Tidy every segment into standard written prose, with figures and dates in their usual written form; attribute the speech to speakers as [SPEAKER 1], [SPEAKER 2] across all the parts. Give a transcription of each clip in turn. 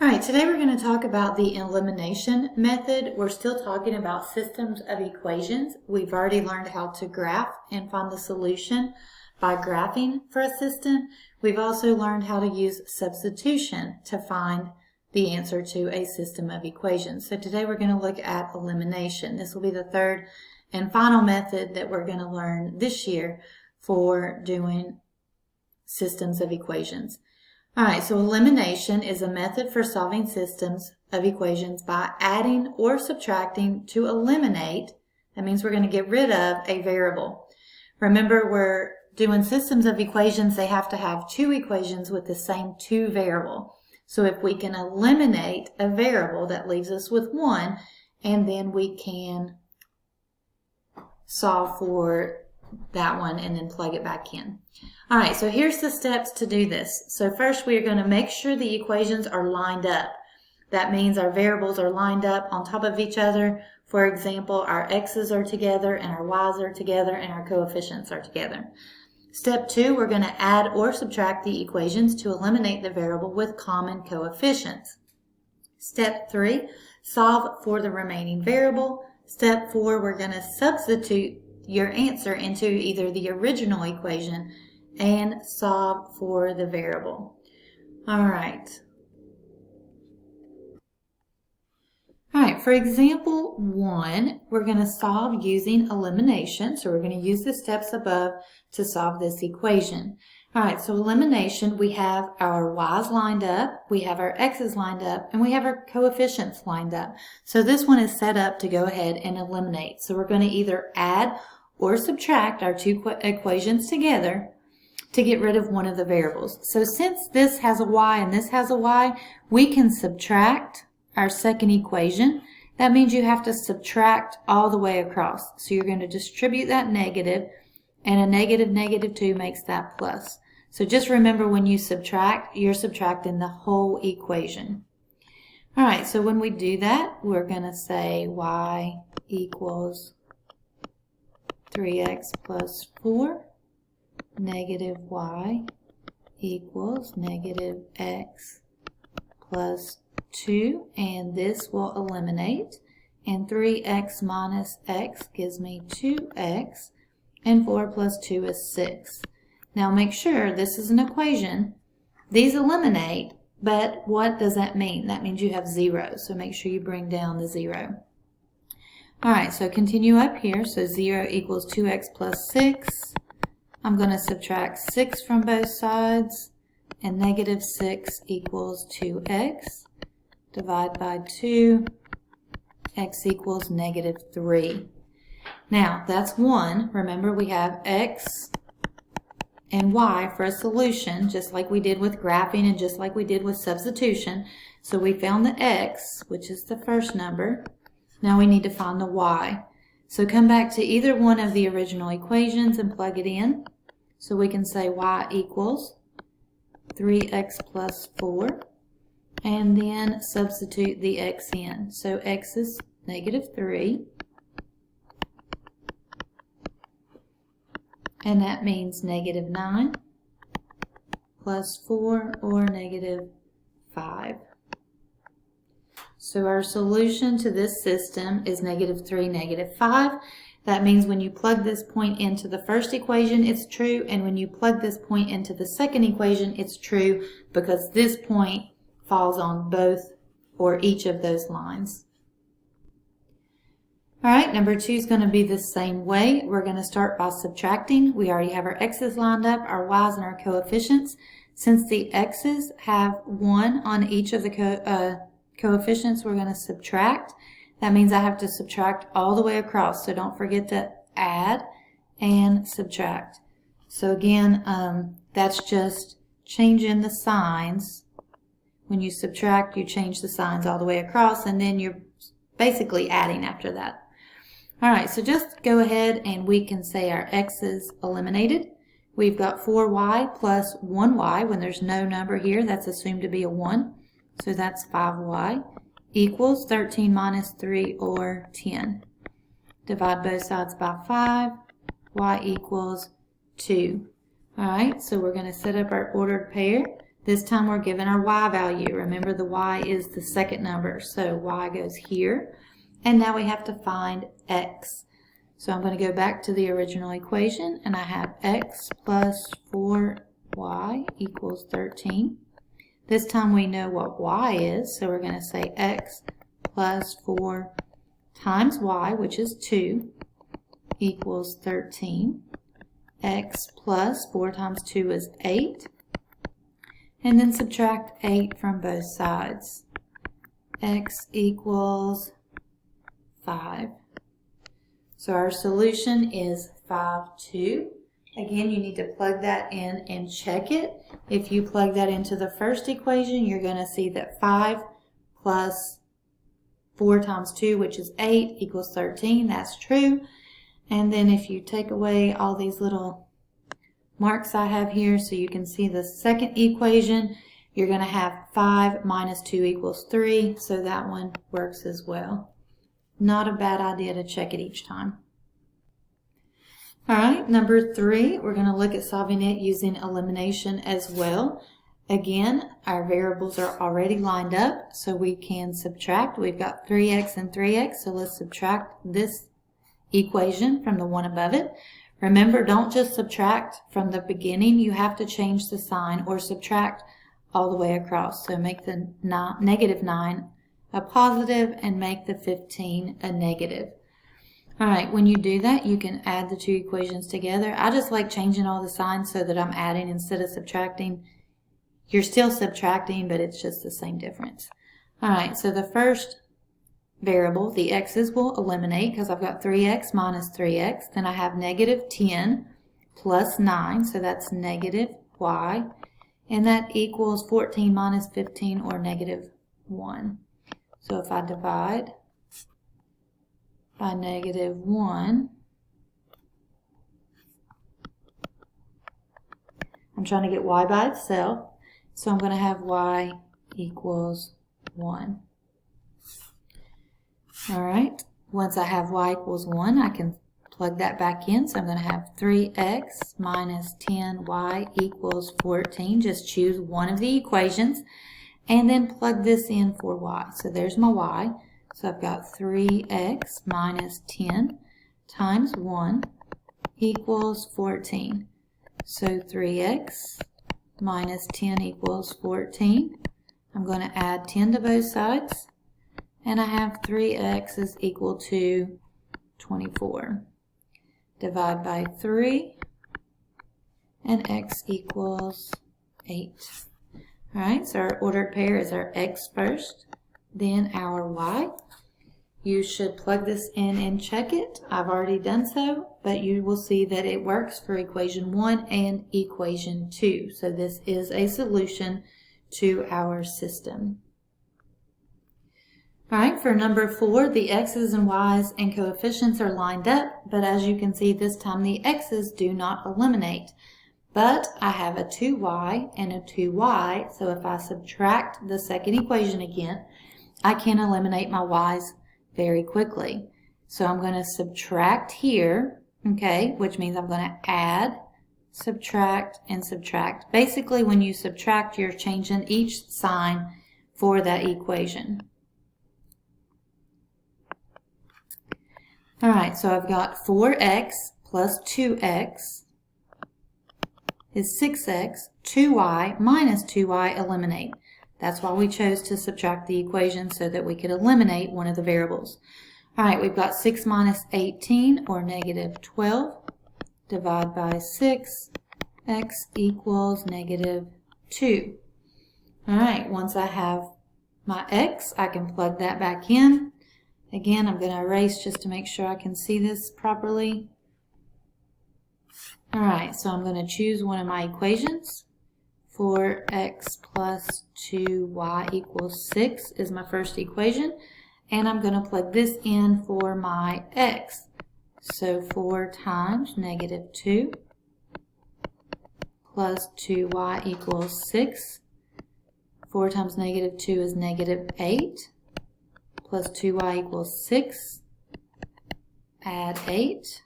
[SPEAKER 1] All right, today we're going to talk about the elimination method. We're still talking about systems of equations. We've already learned how to graph and find the solution by graphing for a system. We've also learned how to use substitution to find the answer to a system of equations. So today we're going to look at elimination. This will be the third and final method that we're going to learn this year for doing systems of equations. All right, so elimination is a method for solving systems of equations by adding or subtracting to eliminate. That means we're going to get rid of a variable. Remember, we're doing systems of equations. They have to have two equations with the same two variable. So if we can eliminate a variable, that leaves us with one, and then we can solve for that one and then plug it back in. All right, so here's the steps to do this. So first we are going to make sure the equations are lined up. That means our variables are lined up on top of each other. For example, our x's are together and our y's are together and our coefficients are together. Step 2, we're going to add or subtract the equations to eliminate the variable with common coefficients. Step 3, solve for the remaining variable. Step 4, we're going to substitute your answer into either the original equation and solve for the variable. All right, for example 1, we're going to solve using elimination. So we're going to use the steps above to solve this equation. All right, so elimination, we have our y's lined up, we have our x's lined up, and we have our coefficients lined up. So this one is set up to go ahead and eliminate. So we're going to either add or subtract our two equations together to get rid of one of the variables. So since this has a y and this has a y, we can subtract our second equation. That means you have to subtract all the way across. So you're going to distribute that negative, and a negative negative 2 makes that plus. So just remember, when you subtract, you're subtracting the whole equation. All right, so when we do that, we're going to say y equals 3x plus 4, negative y equals negative x plus 2, and this will eliminate, and 3x minus x gives me 2x, and 4 plus 2 is 6. Now make sure this is an equation. These eliminate, but what does that mean? That means you have 0, so make sure you bring down the 0. All right, so continue up here. So 0 equals 2x plus 6. I'm going to subtract 6 from both sides, and negative 6 equals 2x. Divide by 2, x equals negative 3. Now, that's 1. Remember, we have x and y for a solution, just like we did with graphing and just like we did with substitution. So we found the x, which is the first number. Now we need to find the y. So come back to either one of the original equations and plug it in. So we can say y equals 3x plus 4, and then substitute the x in. So x is negative 3, and that means negative 9 plus 4, or negative 5. So our solution to this system is negative 3, negative 5. That means when you plug this point into the first equation, it's true, and when you plug this point into the second equation, it's true, because this point falls on both or each of those lines. All right, number 2 is going to be the same way. We're going to start by subtracting. We already have our x's lined up, our y's, and our coefficients. Since the x's have 1 on each of the coefficients, we're going to subtract. That means I have to subtract all the way across, so don't forget to add and subtract. So again, that's just changing the signs. When you subtract, you change the signs all the way across, and then you're basically adding after that. All right, so just go ahead and we can say our x is eliminated. We've got 4y plus 1y. When there's no number here, that's assumed to be a 1. So that's 5y equals 13 minus 3, or 10. Divide both sides by 5. Y equals 2. All right, so we're going to set up our ordered pair. This time we're given our y value. Remember, the y is the second number, so y goes here. And now we have to find x. So I'm going to go back to the original equation, and I have x plus 4y equals 13. This time we know what y is, so we're going to say x plus 4 times y, which is 2, equals 13. X plus 4 times 2 is 8. And then subtract 8 from both sides. X equals 5. So our solution is 5, 2. Again, you need to plug that in and check it. If you plug that into the first equation, you're going to see that 5 plus 4 times 2, which is 8, equals 13. That's true. And then if you take away all these little marks I have here so you can see the second equation, you're going to have 5 minus 2 equals 3. So that one works as well. Not a bad idea to check it each time. All right, number 3, we're going to look at solving it using elimination as well. Again, our variables are already lined up, so we can subtract. We've got 3x and 3x, so let's subtract this equation from the one above it. Remember, don't just subtract from the beginning. You have to change the sign or subtract all the way across. So make the negative 9 a positive and make the 15 a negative. All right, when you do that, you can add the two equations together. I just like changing all the signs so that I'm adding instead of subtracting. You're still subtracting, but it's just the same difference. All right, so the first variable, the x's, will eliminate because I've got 3x minus 3x. Then I have negative 10 plus 9, so that's negative y. And that equals 14 minus 15, or negative 1. So if I divide by negative 1, I'm trying to get y by itself, so I'm going to have y equals 1. All right, once I have y equals 1, I can plug that back in, so I'm going to have 3x minus 10y equals 14. Just choose one of the equations and then plug this in for y. So there's my y. So I've got 3x minus 10 times 1 equals 14. So 3x minus 10 equals 14. I'm going to add 10 to both sides, and I have 3x is equal to 24. Divide by 3, and x equals 8. All right, so our ordered pair is our x first, then our y. You should plug this in and check it. I've already done so, but you will see that it works for equation 1 and equation 2. So this is a solution to our system. All right, for number 4, the x's and y's and coefficients are lined up, but as you can see this time the x's do not eliminate. But I have a 2y and a 2y, so if I subtract the second equation again, I can eliminate my y's very quickly. So I'm going to subtract here, okay, which means I'm going to add, subtract, and subtract. Basically, when you subtract, you're changing each sign for that equation. All right, so I've got 4x plus 2x is 6x, 2y minus 2y eliminate. That's why we chose to subtract the equation, so that we could eliminate one of the variables. All right, we've got 6 minus 18, or negative 12. Divide by 6, x equals negative 2. All right, once I have my x, I can plug that back in. Again, I'm going to erase just to make sure I can see this properly. All right, so I'm going to choose one of my equations. 4x plus 2y equals 6 is my first equation, and I'm going to plug this in for my x. So 4 times negative 2 plus 2y equals 6. 4 times negative 2 is negative 8, plus 2y equals 6. Add 8.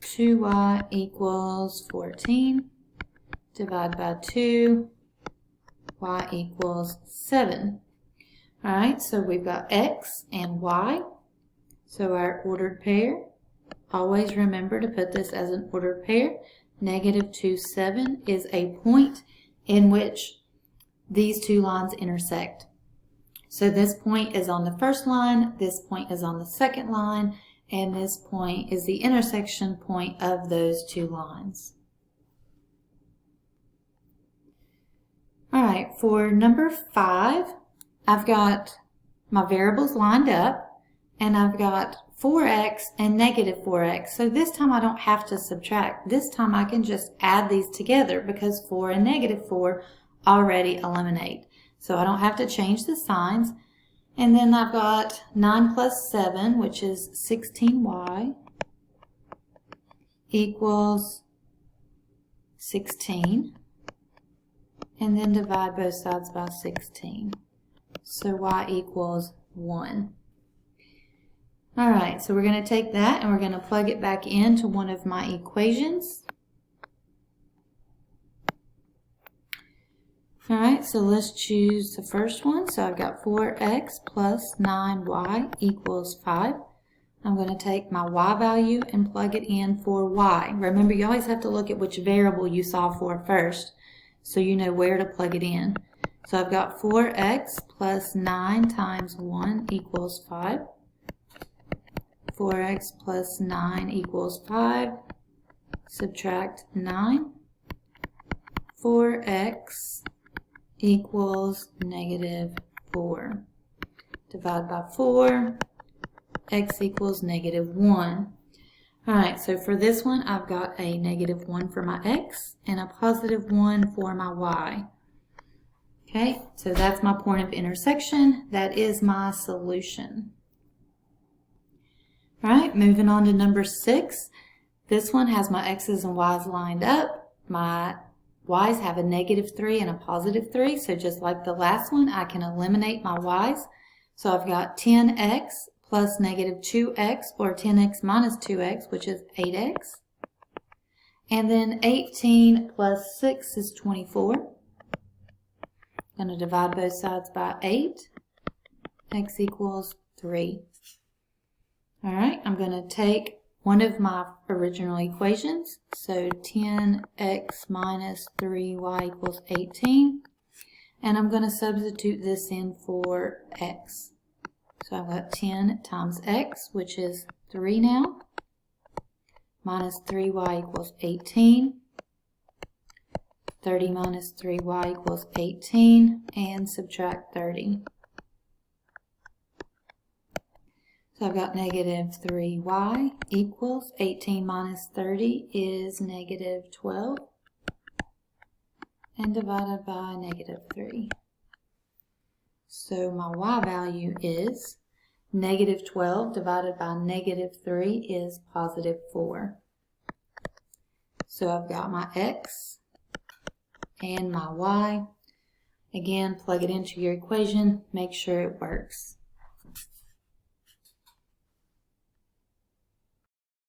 [SPEAKER 1] 2y equals 14. divide by 2, y equals 7. All right, so we've got x and y. So our ordered pair, always remember to put this as an ordered pair. Negative 2, 7 is a point in which these two lines intersect. So this point is on the first line, this point is on the second line, and this point is the intersection point of those two lines. All right, for number 5, I've got my variables lined up, and I've got 4x and negative 4x. So this time I don't have to subtract. This time I can just add these together because 4 and negative 4 already eliminate. So I don't have to change the signs. And then I've got 9 plus 7, which is 16y, equals 16. And then divide both sides by 16. So y equals 1. All right, so we're going to take that and we're going to plug it back into one of my equations. All right, so let's choose the first one. So I've got 4x plus 9y equals 5. I'm going to take my y value and plug it in for y. Remember, you always have to look at which variable you solve for first so you know where to plug it in. So I've got 4x plus 9 times 1 equals 5. 4x plus 9 equals 5. Subtract 9. 4x equals negative 4. Divide by 4. X equals negative 1. Alright, so for this one, I've got a negative 1 for my x and a positive 1 for my y. Okay, so that's my point of intersection. That is my solution. Alright, moving on to number 6. This one has my x's and y's lined up. My y's have a negative 3 and a positive 3. So just like the last one, I can eliminate my y's. So I've got 10x plus negative 2x, or 10x minus 2x, which is 8x. And then 18 plus 6 is 24. I'm going to divide both sides by 8. X equals 3. All right, I'm going to take one of my original equations. So 10x minus 3y equals 18. And I'm going to substitute this in for x. So I've got 10 times x, which is 3 now, minus 3y equals 18. 30 minus 3y equals 18, and subtract 30. So I've got negative 3y equals 18 minus 30 is negative 12, and divided by negative 3. So my y value is negative 12 divided by negative 3 is positive 4. So I've got my x and my y. Again, plug it into your equation, make sure it works.